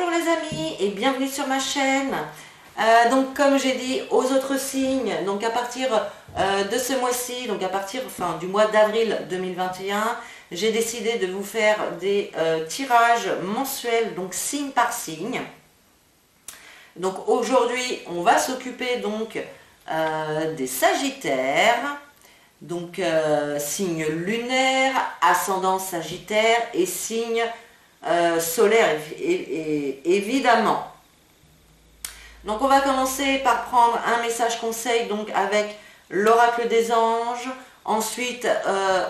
Bonjour les amis et bienvenue sur ma chaîne. Donc comme j'ai dit aux autres signes, donc à partir de ce mois-ci, donc à partir du mois d'avril 2021, j'ai décidé de vous faire des tirages mensuels, donc signe par signe. Donc aujourd'hui, on va s'occuper donc des Sagittaires, donc signe lunaire, ascendant Sagittaire et signe solaire évidemment. Donc on va commencer par prendre un message conseil donc avec l'oracle des anges. Ensuite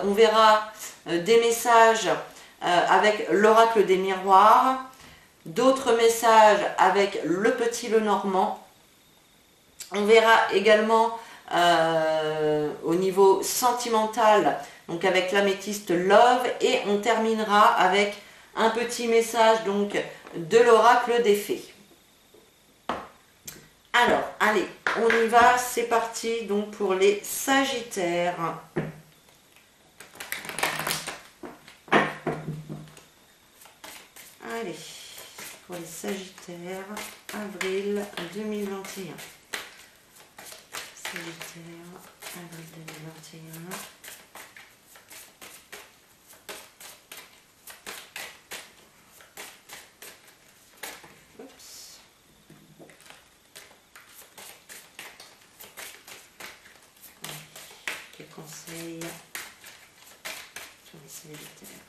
on verra des messages avec l'oracle des miroirs, d'autres messages avec le petit Lenormand. On verra également au niveau sentimental, donc avec l'améthyste Love, et on terminera avec un petit message donc de l'oracle des fées. Alors, allez, on y va, c'est parti donc pour les Sagittaires. Allez, pour les Sagittaires, avril 2021. Sagittaire, avril 2021. Oups. Quel conseil sur les Sagittaires?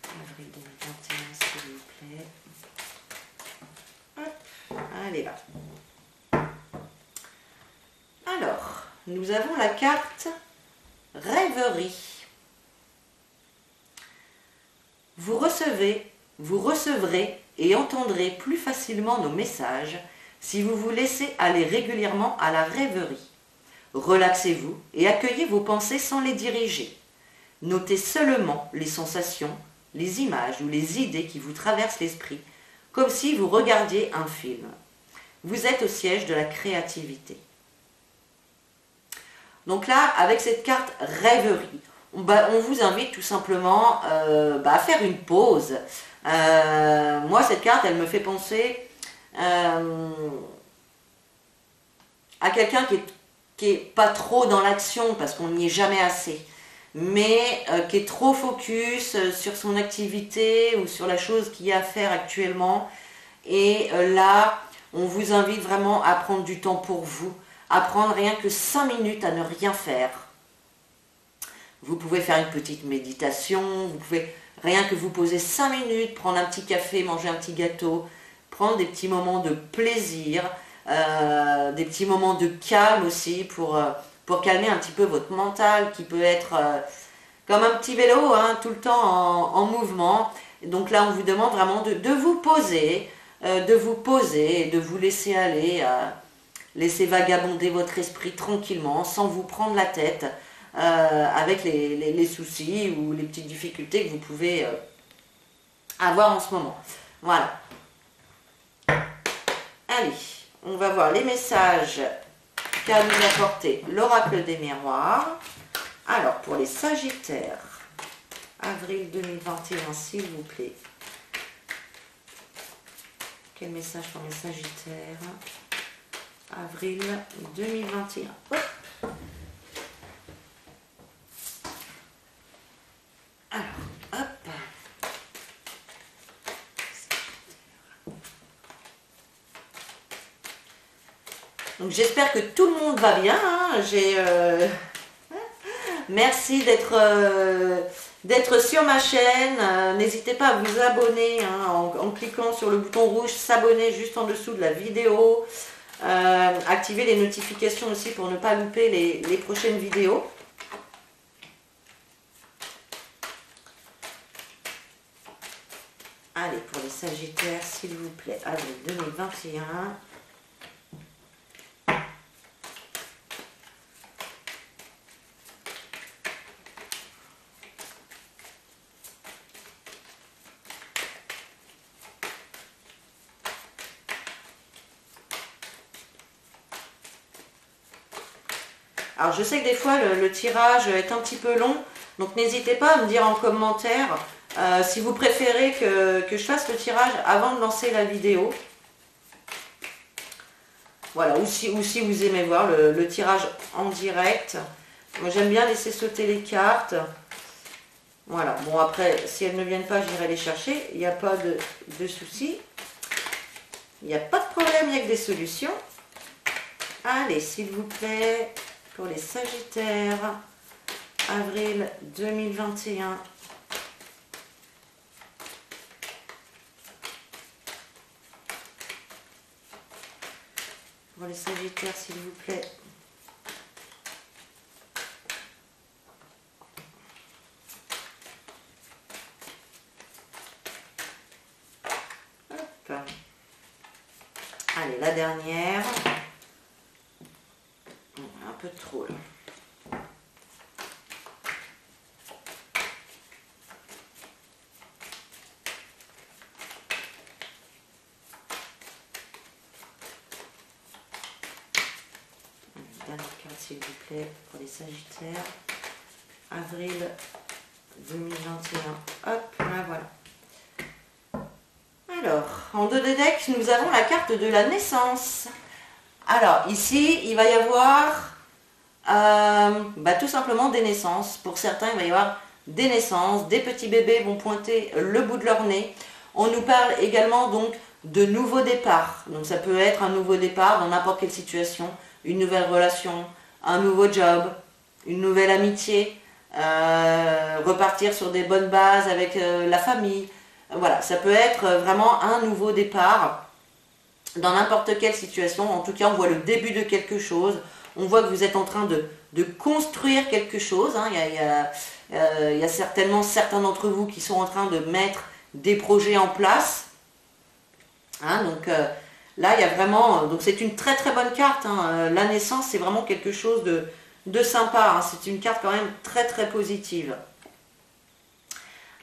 Avril 2021, s'il vous plaît. Hop, allez là. Alors, nous avons la carte Rêverie. Vous recevrez et entendrez plus facilement nos messages si vous vous laissez aller régulièrement à la rêverie. Relaxez-vous et accueillez vos pensées sans les diriger. Notez seulement les sensations, les images ou les idées qui vous traversent l'esprit, comme si vous regardiez un film. Vous êtes au siège de la créativité. Donc là, avec cette carte rêverie, on vous invite tout simplement à faire une pause. Moi, cette carte, elle me fait penser à quelqu'un qui est pas trop dans l'action, parce qu'on n'y est jamais assez, mais qui est trop focus sur son activité ou sur la chose qu'il y a à faire actuellement. Et là, on vous invite vraiment à prendre du temps pour vous, à prendre rien que 5 minutes à ne rien faire. Vous pouvez faire une petite méditation, vous pouvez rien que vous poser 5 minutes, prendre un petit café, manger un petit gâteau, prendre des petits moments de plaisir, des petits moments de calme aussi pour calmer un petit peu votre mental qui peut être comme un petit vélo, hein, tout le temps en mouvement. Et donc là, on vous demande vraiment de vous poser, et de vous laisser aller, laisser vagabonder votre esprit tranquillement, sans vous prendre la tête avec les soucis ou les petites difficultés que vous pouvez avoir en ce moment. Voilà. Allez, on va voir les messages qu'a nous apporté l'oracle des miroirs. Alors, pour les Sagittaires, avril 2021, s'il vous plaît. Quel message pour les Sagittaires? Avril 2021. Hop. Alors, hop. Donc j'espère que tout le monde va bien. Hein. Merci d'être sur ma chaîne. N'hésitez pas à vous abonner hein, en cliquant sur le bouton rouge s'abonner juste en dessous de la vidéo. Activez les notifications aussi pour ne pas louper les prochaines vidéos. Allez, pour les Sagittaires, s'il vous plaît, avril 2021. Alors je sais que des fois le tirage est un petit peu long, donc n'hésitez pas à me dire en commentaire Si vous préférez que je fasse le tirage avant de lancer la vidéo, voilà, ou si vous aimez voir le tirage en direct. Moi j'aime bien laisser sauter les cartes. Voilà, bon après, si elles ne viennent pas, j'irai les chercher. Il n'y a pas de souci. Il n'y a pas de problème, il n'y a que des solutions. Allez, s'il vous plaît, pour les Sagittaires, avril 2021. Pour les Sagittaires, s'il vous plaît. Hop. Allez, la dernière. Un peu trop là. Dernière carte s'il vous plaît pour les Sagittaires. Avril 2021. Hop, là voilà. Alors, en dos de deck, nous avons la carte de la naissance. Alors, ici, il va y avoir tout simplement des naissances. Pour certains, il va y avoir des naissances. Des petits bébés vont pointer le bout de leur nez. On nous parle également donc de nouveaux départs. Donc, ça peut être un nouveau départ dans n'importe quelle situation. Une nouvelle relation, un nouveau job, une nouvelle amitié. Repartir sur des bonnes bases avec la famille. Voilà, ça peut être vraiment un nouveau départ dans n'importe quelle situation. En tout cas, on voit le début de quelque chose. On voit que vous êtes en train de construire quelque chose. Hein. Il y a certainement certains d'entre vous qui sont en train de mettre des projets en place. Hein, donc là, il y a vraiment... Donc c'est une très très bonne carte. Hein. La naissance, c'est vraiment quelque chose de sympa. Hein. C'est une carte quand même très très positive.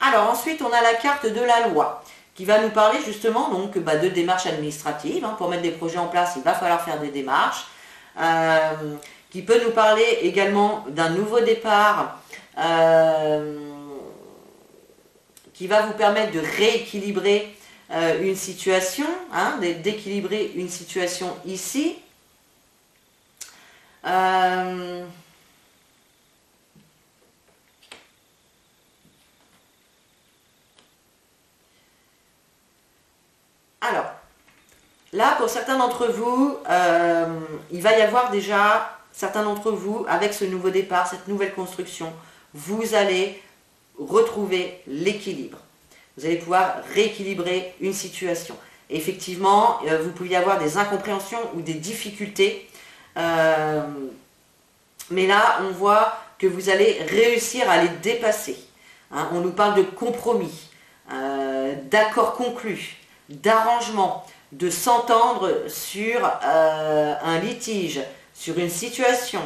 Alors ensuite, on a la carte de la loi qui va nous parler justement donc, de démarches administratives. Hein. Pour mettre des projets en place, il va falloir faire des démarches. Qui peut nous parler également d'un nouveau départ qui va vous permettre de rééquilibrer une situation, hein, d'équilibrer une situation ici. Alors, là, pour certains d'entre vous, il va y avoir déjà, certains d'entre vous, avec ce nouveau départ, cette nouvelle construction, vous allez retrouver l'équilibre. Vous allez pouvoir rééquilibrer une situation. Effectivement, vous pouvez y avoir des incompréhensions ou des difficultés, mais là, on voit que vous allez réussir à les dépasser. Hein, on nous parle de compromis, d'accords conclus, d'arrangements, de s'entendre sur un litige, sur une situation,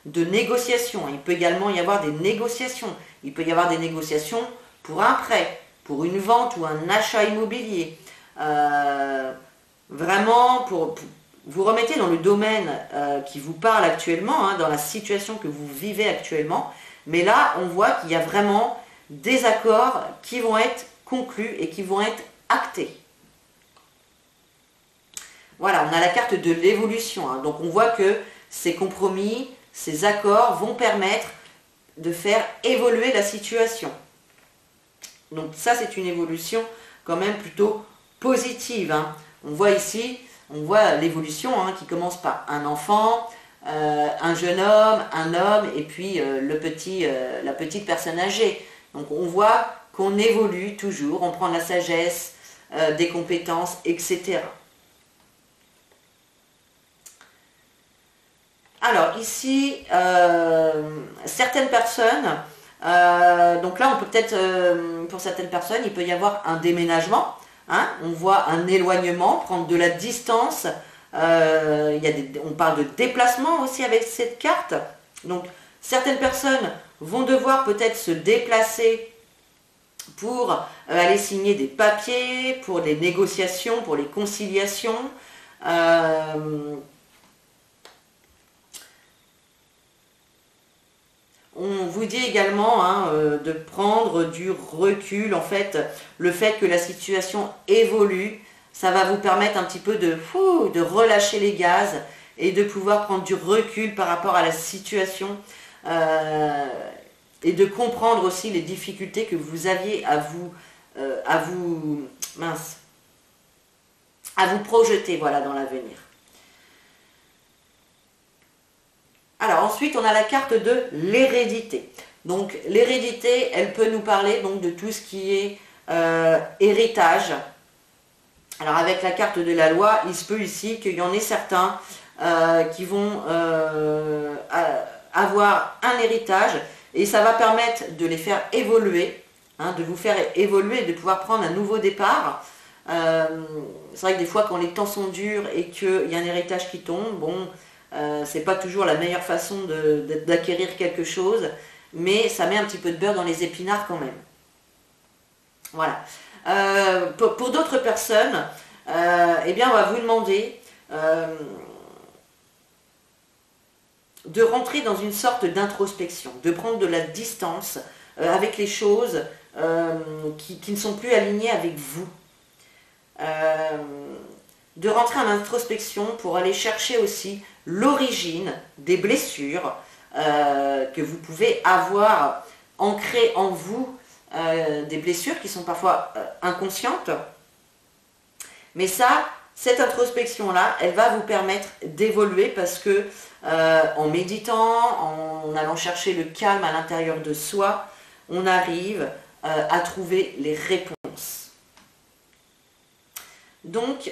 de négociation. Il peut également y avoir des négociations. Il peut y avoir des négociations pour un prêt, pour une vente ou un achat immobilier. Vraiment, pour vous remettez dans le domaine qui vous parle actuellement, hein, dans la situation que vous vivez actuellement. Mais là, on voit qu'il y a vraiment des accords qui vont être conclus et qui vont être actés. Voilà, on a la carte de l'évolution. Hein. Donc on voit que ces compromis, ces accords vont permettre de faire évoluer la situation. Donc ça, c'est une évolution quand même plutôt positive. Hein. On voit ici, on voit l'évolution hein, qui commence par un enfant, un jeune homme, un homme et puis la petite personne âgée. Donc on voit qu'on évolue toujours, on prend de la sagesse, des compétences, etc. Alors ici, certaines personnes, donc là on peut peut-être, pour certaines personnes, il peut y avoir un déménagement, hein, on voit un éloignement, prendre de la distance, on parle de déplacement aussi avec cette carte, donc certaines personnes vont devoir peut-être se déplacer pour aller signer des papiers, pour les négociations, pour les conciliations, on vous dit également hein, de prendre du recul. En fait, le fait que la situation évolue, ça va vous permettre un petit peu de relâcher les gaz et de pouvoir prendre du recul par rapport à la situation et de comprendre aussi les difficultés que vous aviez à vous projeter voilà, dans l'avenir. Alors ensuite, on a la carte de l'hérédité. Donc l'hérédité, elle peut nous parler donc, de tout ce qui est héritage. Alors avec la carte de la loi, il se peut ici qu'il y en ait certains qui vont avoir un héritage et ça va permettre de les faire évoluer, hein, de vous faire évoluer, de pouvoir prendre un nouveau départ. C'est vrai que des fois quand les temps sont durs et qu'il y a un héritage qui tombe, bon, c'est pas toujours la meilleure façon d'acquérir quelque chose, mais ça met un petit peu de beurre dans les épinards quand même. Voilà. Pour d'autres personnes, eh bien on va vous demander de rentrer dans une sorte d'introspection, de prendre de la distance avec les choses qui ne sont plus alignées avec vous. De rentrer en introspection pour aller chercher aussi l'origine des blessures que vous pouvez avoir ancrées en vous, des blessures qui sont parfois inconscientes. Mais ça, cette introspection-là, elle va vous permettre d'évoluer parce que en méditant, en allant chercher le calme à l'intérieur de soi, on arrive à trouver les réponses. Donc,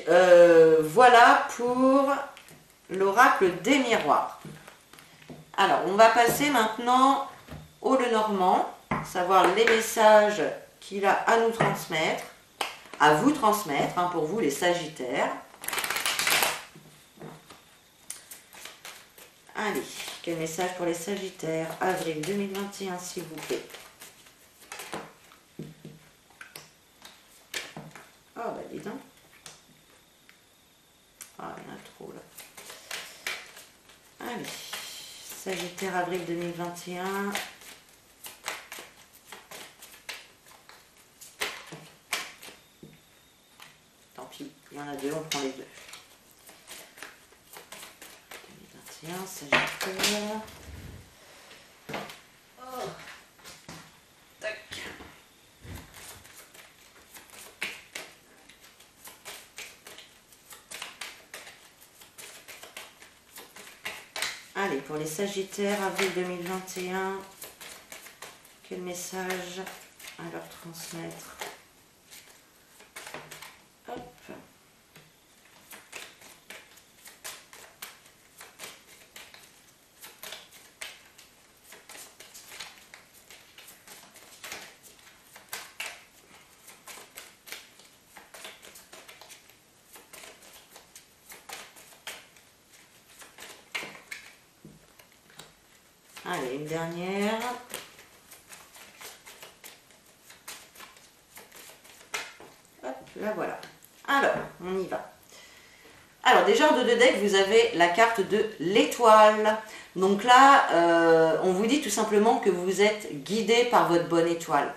voilà pour l'oracle des miroirs. Alors, on va passer maintenant au Lenormand, savoir les messages qu'il a à nous transmettre, à vous transmettre, hein, pour vous les Sagittaires. Allez, quel message pour les Sagittaires, avril 2021, s'il vous plaît. Oh, bah dis donc. Ah, il y en a trop là. Allez, Sagittaire, avril 2021. Tant pis, il y en a deux, on prend les deux. 2021, Sagittaire. Oh. Tac. Allez, pour les Sagittaires, avril 2021, quel message à leur transmettre? Hop. Allez, une dernière. Hop, là voilà. Alors, on y va. Alors déjà en dos de deck, vous avez la carte de l'étoile. Donc là, on vous dit tout simplement que vous êtes guidé par votre bonne étoile.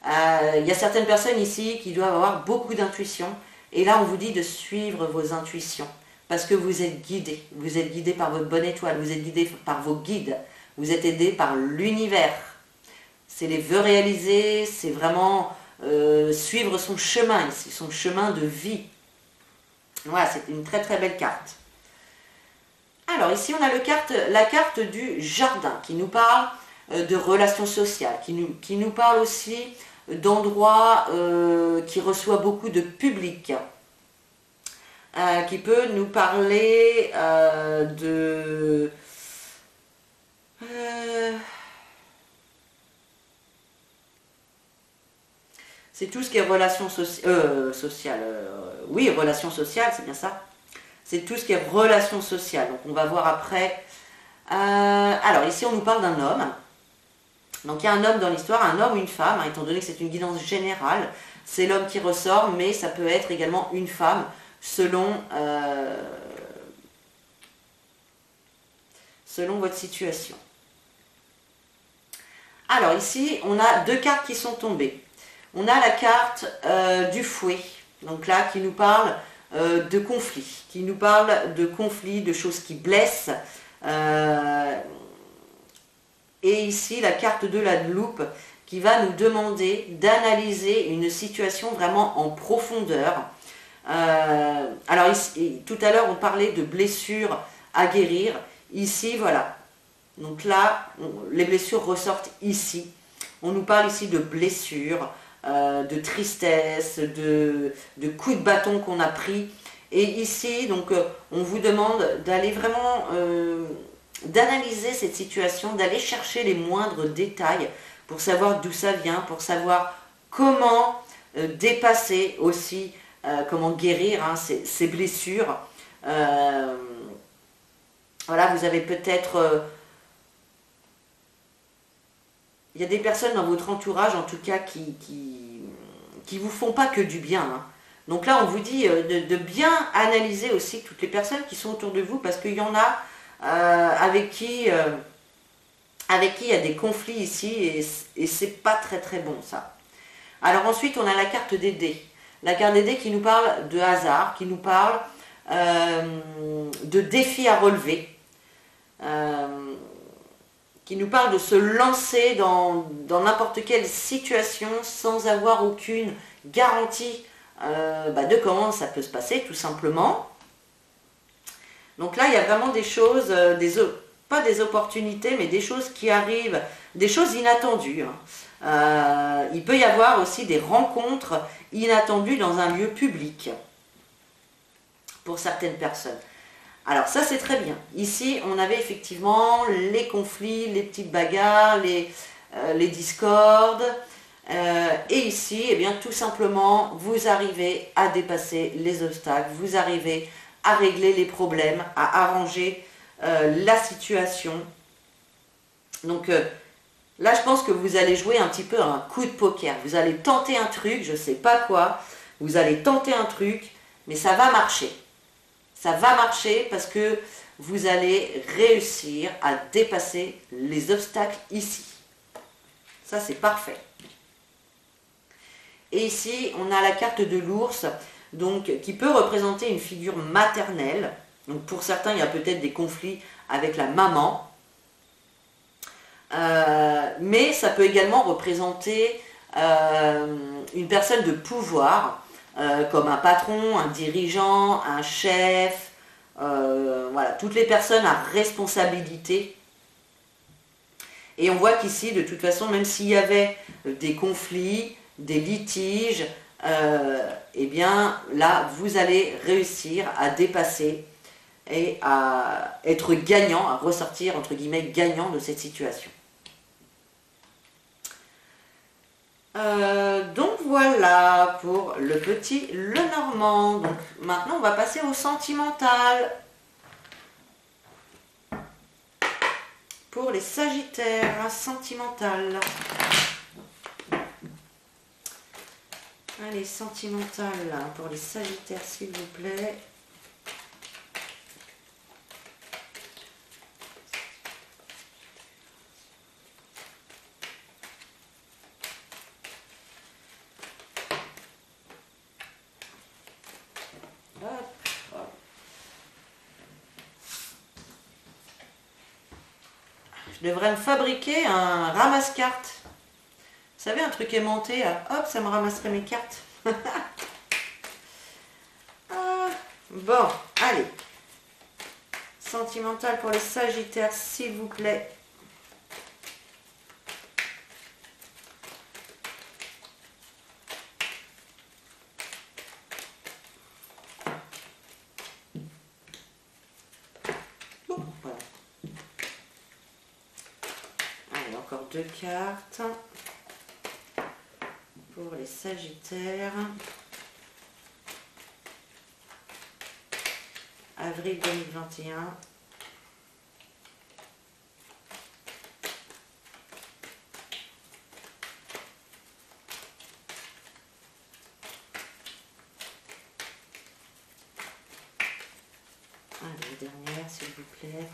Il y a certaines personnes ici qui doivent avoir beaucoup d'intuition. Et là, on vous dit de suivre vos intuitions. Parce que vous êtes guidé. Vous êtes guidé par votre bonne étoile. Vous êtes guidé par vos guides. Vous êtes aidé par l'univers. C'est les vœux réalisés, c'est vraiment suivre son chemin ici, son chemin de vie. Voilà, c'est une très très belle carte. Alors ici on a la carte du jardin qui nous parle de relations sociales, qui nous parle aussi d'endroits qui reçoit beaucoup de public, qui peut nous parler de... c'est tout ce qui est relations sociales. Oui, relations sociales, c'est bien ça. C'est tout ce qui est relations sociales. Donc on va voir après. Alors ici on nous parle d'un homme. Donc il y a un homme dans l'histoire, un homme ou une femme, hein, étant donné que c'est une guidance générale. C'est l'homme qui ressort, mais ça peut être également une femme selon votre situation. Alors ici, on a deux cartes qui sont tombées. On a la carte du fouet, donc là, qui nous parle de conflits, qui nous parle de conflits, de choses qui blessent. Et ici, la carte de la loupe, qui va nous demander d'analyser une situation vraiment en profondeur. Alors ici, tout à l'heure, on parlait de blessures à guérir. Ici, voilà. Donc là, les blessures ressortent ici. On nous parle ici de blessures, de tristesse, de coups de bâton qu'on a pris. Et ici, donc, on vous demande d'aller vraiment, d'analyser cette situation, d'aller chercher les moindres détails pour savoir d'où ça vient, pour savoir comment dépasser aussi, comment guérir hein, ces blessures. Voilà, vous avez peut-être... il y a des personnes dans votre entourage, en tout cas, qui vous font pas que du bien. Hein. Donc là, on vous dit de bien analyser aussi toutes les personnes qui sont autour de vous, parce qu'il y en a avec qui il y a des conflits ici, et c'est pas très très bon ça. Alors ensuite, on a la carte des dés. La carte des dés qui nous parle de hasard, qui nous parle de défis à relever. Qui nous parle de se lancer dans n'importe quelle situation sans avoir aucune garantie de comment ça peut se passer, tout simplement. Donc là, il y a vraiment des choses, pas des opportunités, mais des choses qui arrivent, des choses inattendues. Hein. Il peut y avoir aussi des rencontres inattendues dans un lieu public, pour certaines personnes. Alors ça c'est très bien. Ici on avait effectivement les conflits, les petites bagarres, les discordes. Et ici, eh bien, tout simplement, vous arrivez à dépasser les obstacles, vous arrivez à régler les problèmes, à arranger la situation. Donc là je pense que vous allez jouer un petit peu un coup de poker. Vous allez tenter un truc, je ne sais pas quoi, vous allez tenter un truc, mais ça va marcher. Ça va marcher parce que vous allez réussir à dépasser les obstacles ici. Ça, c'est parfait. Et ici, on a la carte de l'ours, donc qui peut représenter une figure maternelle. Donc pour certains, il y a peut-être des conflits avec la maman. Mais ça peut également représenter une personne de pouvoir, comme un patron, un dirigeant, un chef, voilà, toutes les personnes à responsabilité. Et on voit qu'ici, de toute façon, même s'il y avait des conflits, des litiges, eh bien là, vous allez réussir à dépasser et à être gagnant, à ressortir, entre guillemets, gagnant de cette situation. Donc voilà pour le petit Lenormand. Donc maintenant on va passer au sentimental. Pour les Sagittaires, sentimental. Allez, sentimental pour les Sagittaires s'il vous plaît. Je devrais me fabriquer un ramasse-cartes. Vous savez, un truc aimanté, là. Hop, ça me ramasserait mes cartes. Bon, allez. Sentimental pour les Sagittaires, s'il vous plaît. Voilà. Allez, encore 2 cartes. Pour les Sagittaires. Avril 2021. Allez, dernière, s'il vous plaît.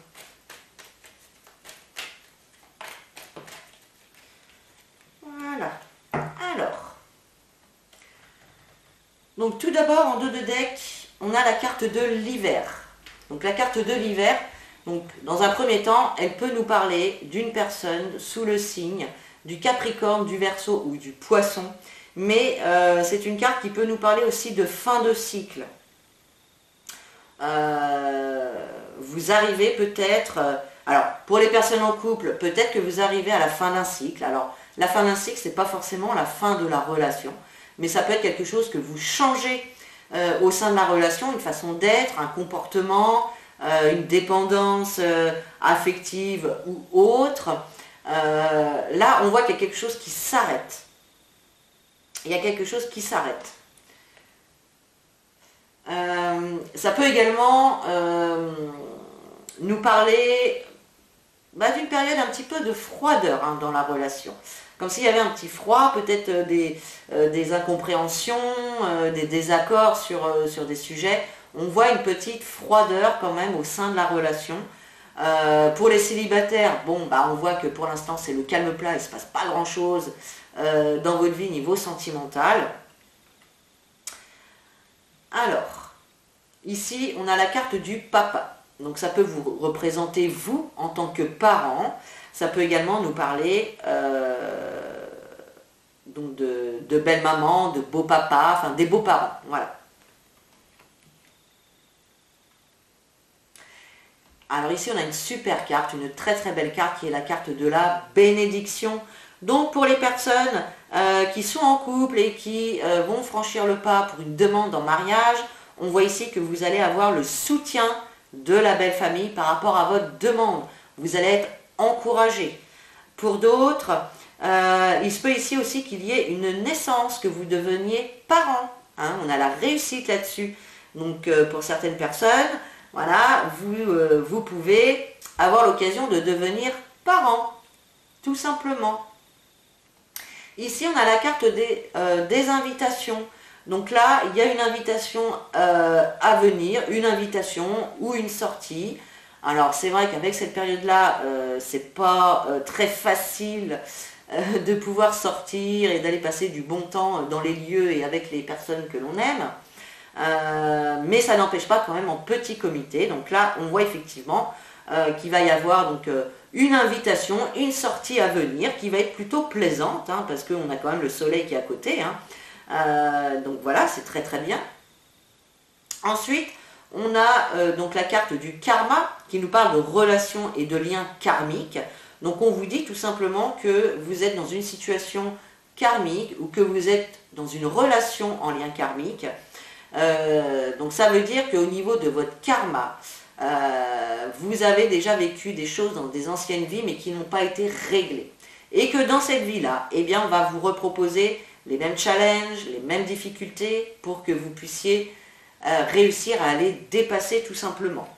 Donc tout d'abord en dos de deck, on a la carte de l'hiver. Donc la carte de l'hiver, donc dans un premier temps, elle peut nous parler d'une personne sous le signe du Capricorne, du Verseau ou du Poisson. Mais c'est une carte qui peut nous parler aussi de fin de cycle. Vous arrivez peut-être, alors pour les personnes en couple, peut-être que vous arrivez à la fin d'un cycle. Alors la fin d'un cycle, c'est pas forcément la fin de la relation, mais ça peut être quelque chose que vous changez au sein de la relation, une façon d'être, un comportement, une dépendance affective ou autre. Là, on voit qu'il y a quelque chose qui s'arrête. Il y a quelque chose qui s'arrête. Ça peut également nous parler d'une période un petit peu de froideur dans la relation. Comme s'il y avait un petit froid, peut-être des incompréhensions, des désaccords sur des sujets. On voit une petite froideur quand même au sein de la relation. Pour les célibataires, on voit que pour l'instant c'est le calme plat, il ne se passe pas grand-chose dans votre vie niveau sentimental. Alors, ici on a la carte du papa. Donc ça peut vous représenter vous en tant que parent. Ça peut également nous parler donc de belle maman, de beau papa, enfin des beaux parents. Voilà. Alors ici on a une super carte, une très très belle carte qui est la carte de la bénédiction. Donc pour les personnes qui sont en couple et qui vont franchir le pas pour une demande en mariage, on voit ici que vous allez avoir le soutien de la belle famille par rapport à votre demande. Vous allez être encouragé. Pour d'autres, il se peut ici aussi qu'il y ait une naissance, que vous deveniez parent. On a la réussite là-dessus. Donc pour certaines personnes, voilà, vous pouvez avoir l'occasion de devenir parent, tout simplement. Ici, on a la carte des invitations. Donc là, il y a une invitation à venir, une invitation ou une sortie. Alors c'est vrai qu'avec cette période-là, c'est pas très facile de pouvoir sortir et d'aller passer du bon temps dans les lieux et avec les personnes que l'on aime. Mais ça n'empêche pas quand même en petit comité. Donc là, on voit effectivement qu'il va y avoir donc, une invitation, une sortie à venir qui va être plutôt plaisante, parce qu'on a quand même le soleil qui est à côté. Donc voilà, c'est très très bien. Ensuite, on a donc la carte du karma qui nous parle de relations et de liens karmiques. Donc on vous dit tout simplement que vous êtes dans une situation karmique ou que vous êtes dans une relation en lien karmique. Donc ça veut dire qu'au niveau de votre karma, vous avez déjà vécu des choses dans des anciennes vies mais qui n'ont pas été réglées. Et que dans cette vie-là, eh bien, on va vous reproposer les mêmes challenges, les mêmes difficultés pour que vous puissiez réussir à les dépasser tout simplement.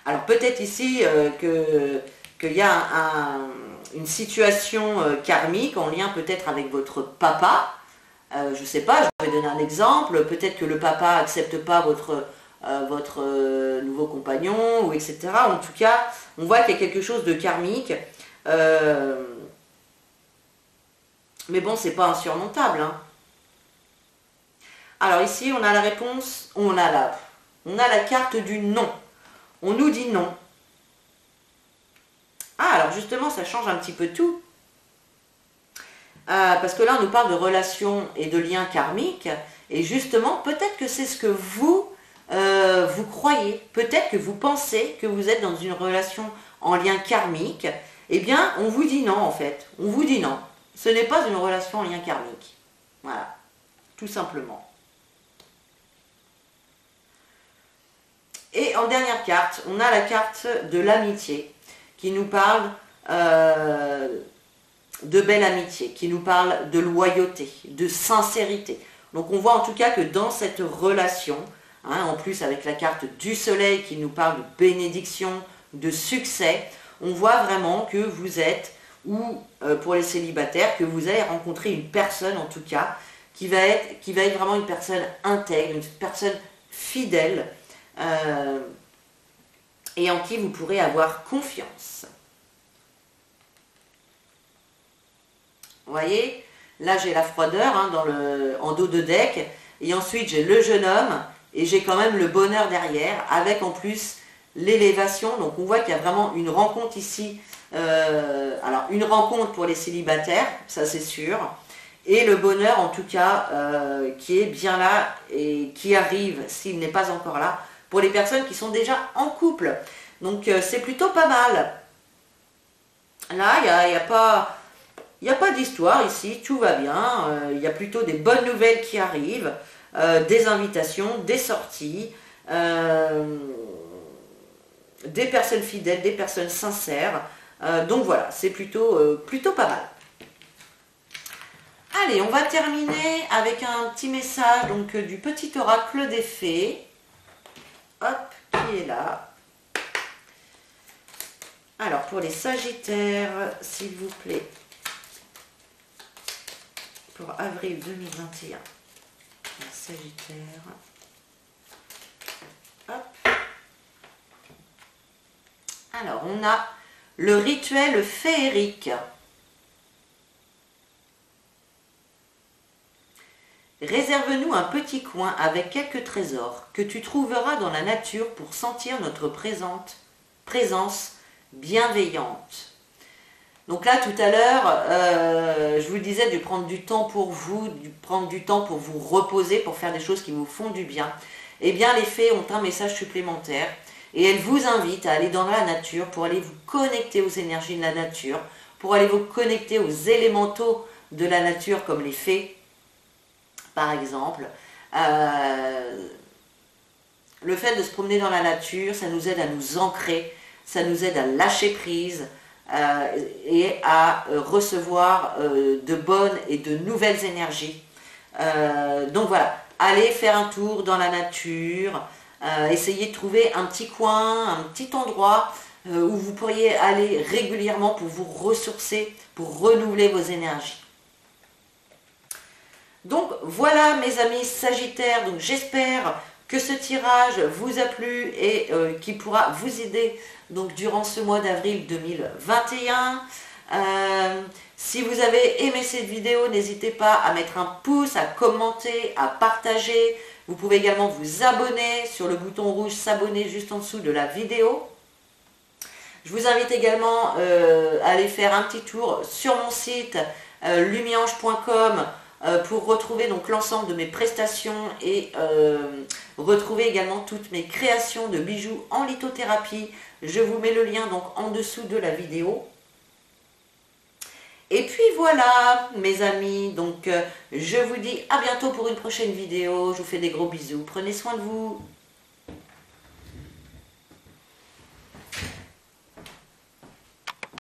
Alors peut-être ici qu'il y a une situation karmique en lien peut-être avec votre papa. Je ne sais pas, je vais donner un exemple. Peut-être que le papa n'accepte pas votre nouveau compagnon, ou etc. En tout cas, on voit qu'il y a quelque chose de karmique. Mais bon, c'est pas insurmontable. Alors ici, on a la réponse, on a la carte du non. On nous dit non. Alors justement, ça change un petit peu tout. Parce que là, on nous parle de relations et de liens karmiques. Et justement, peut-être que c'est ce que vous croyez. Peut-être que vous pensez que vous êtes dans une relation en lien karmique. Eh bien, on vous dit non, en fait. On vous dit non. Ce n'est pas une relation en lien karmique. Voilà. Tout simplement. Et en dernière carte, on a la carte de l'amitié qui nous parle de belle amitié, qui nous parle de loyauté, de sincérité. Donc on voit en tout cas que dans cette relation, en plus avec la carte du soleil qui nous parle de bénédiction, de succès, on voit vraiment que vous êtes, ou pour les célibataires, que vous allez rencontrer une personne en tout cas, qui va être vraiment une personne intègre, une personne fidèle, et en qui vous pourrez avoir confiance. Vous voyez, Là, j'ai la froideur hein, en dos de deck. Et ensuite, j'ai le jeune homme. Et j'ai quand même le bonheur derrière. Avec en plus l'élévation. Donc, on voit qu'il y a vraiment une rencontre ici. Alors, une rencontre pour les célibataires. Ça, c'est sûr. Et le bonheur, en tout cas, qui est bien là. Et qui arrive, s'il n'est pas encore là, pour les personnes qui sont déjà en couple. Donc, c'est plutôt pas mal. Là, il n'y a pas d'histoire ici, tout va bien. Il y a plutôt des bonnes nouvelles qui arrivent, des invitations, des sorties, des personnes fidèles, des personnes sincères. Donc voilà, c'est plutôt pas mal. Allez, on va terminer avec un petit message donc, du petit oracle des fées. Hop, qui est là. Alors, pour les Sagittaires, s'il vous plaît, pour avril 2021, les Sagittaires, hop. Alors, on a le rituel féerique. Réserve-nous un petit coin avec quelques trésors que tu trouveras dans la nature pour sentir notre présence bienveillante. Donc là, tout à l'heure, je vous disais de prendre du temps pour vous, de prendre du temps pour vous reposer, pour faire des choses qui vous font du bien. Eh bien, les fées ont un message supplémentaire et elles vous invitent à aller dans la nature pour aller vous connecter aux énergies de la nature, pour aller vous connecter aux élémentaux de la nature comme les fées, par exemple. Le fait de se promener dans la nature, ça nous aide à nous ancrer, ça nous aide à lâcher prise et à recevoir de bonnes et de nouvelles énergies. Donc voilà, allez faire un tour dans la nature, essayez de trouver un petit coin, un petit endroit où vous pourriez aller régulièrement pour vous ressourcer, pour renouveler vos énergies. Donc voilà mes amis Sagittaires, donc j'espère que ce tirage vous a plu et qui pourra vous aider donc, durant ce mois d'avril 2021. Si vous avez aimé cette vidéo, n'hésitez pas à mettre un pouce, à commenter, à partager. Vous pouvez également vous abonner sur le bouton rouge s'abonner juste en dessous de la vidéo. Je vous invite également à aller faire un petit tour sur mon site lumiange.com pour retrouver donc l'ensemble de mes prestations et retrouver également toutes mes créations de bijoux en lithothérapie. Je vous mets le lien donc en dessous de la vidéo. Et puis voilà mes amis, donc je vous dis à bientôt pour une prochaine vidéo. Je vous fais des gros bisous, prenez soin de vous.